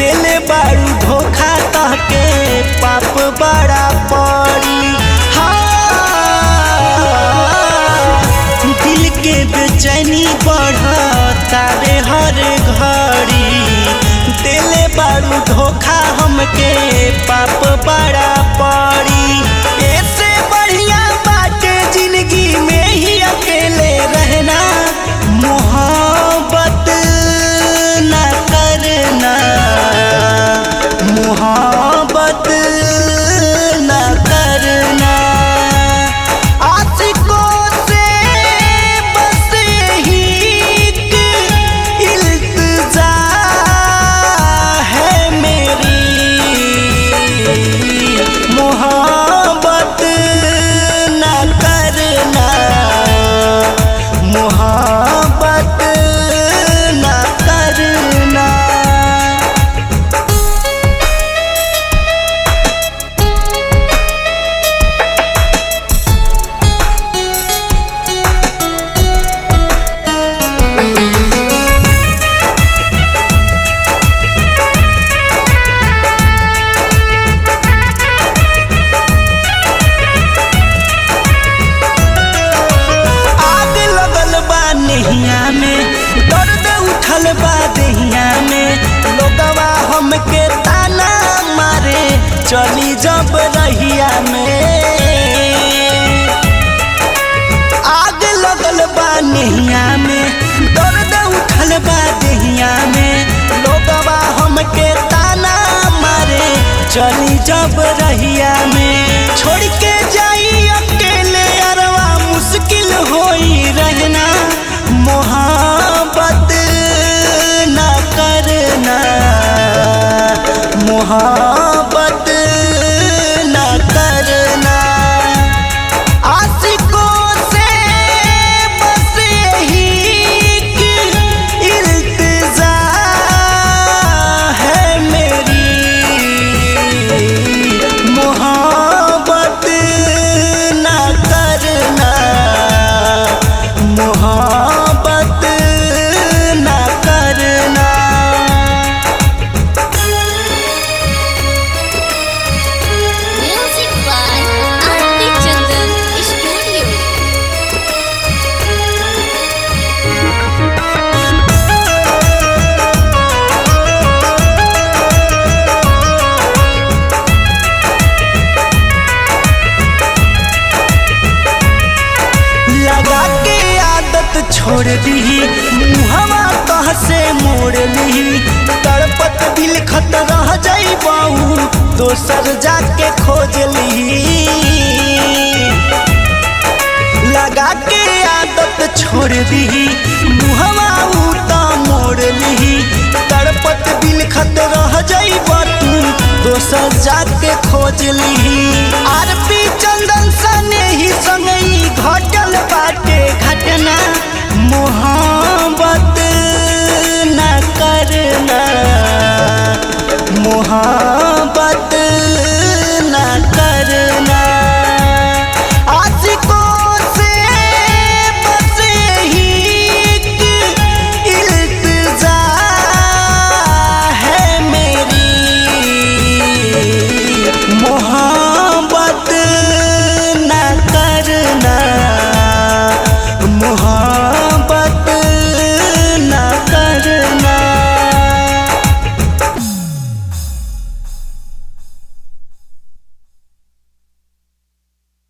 देले बारू धोखा तहके पाप बड़ा पड़ी। हाँ, दिल के बेचैनी बढ़ता रे हर घड़ी। देले बारू धोखा हमके पाप बड़ा पड़ी। ऐसे बढ़िया बाटे जिंदगी में ही अकेले रहना, मोहब्बत ना करना, मोहब्बत ना करना। आशिकों से बस ही इल्तिजा है मेरी, मोहब्बत ना करना, मोहब्बत ना करना। आग लगल बा नहिया में, दर्द उठल बा देहिया में। लोगवा हमके ताना मारे चली जब रहिया में। आग लगल बा नहिया में, दर्द उठल बा देहिया में। लोगवा हमके ताना मारे चली जब रहिया में। छोड़ के जाई अकेले अरवा मुश्किल होई रहना, मोहब्बत ना करना, मोहब्बत ना करना। आशिकों से बस यही इल्तिजा है मेरी, मोहब्बत ना करना, मोहब्बत ना करना। Music by Aarti Chandan Studio. लगा के आदत छोड़ दी, मुहवा तह से मोड़ ली। तड़पत दिल खत रह जाई बाऊ, दोसर जाके खोज ली। लगा के आदत छोड़ दी, मुहवा ता मोड़ ली।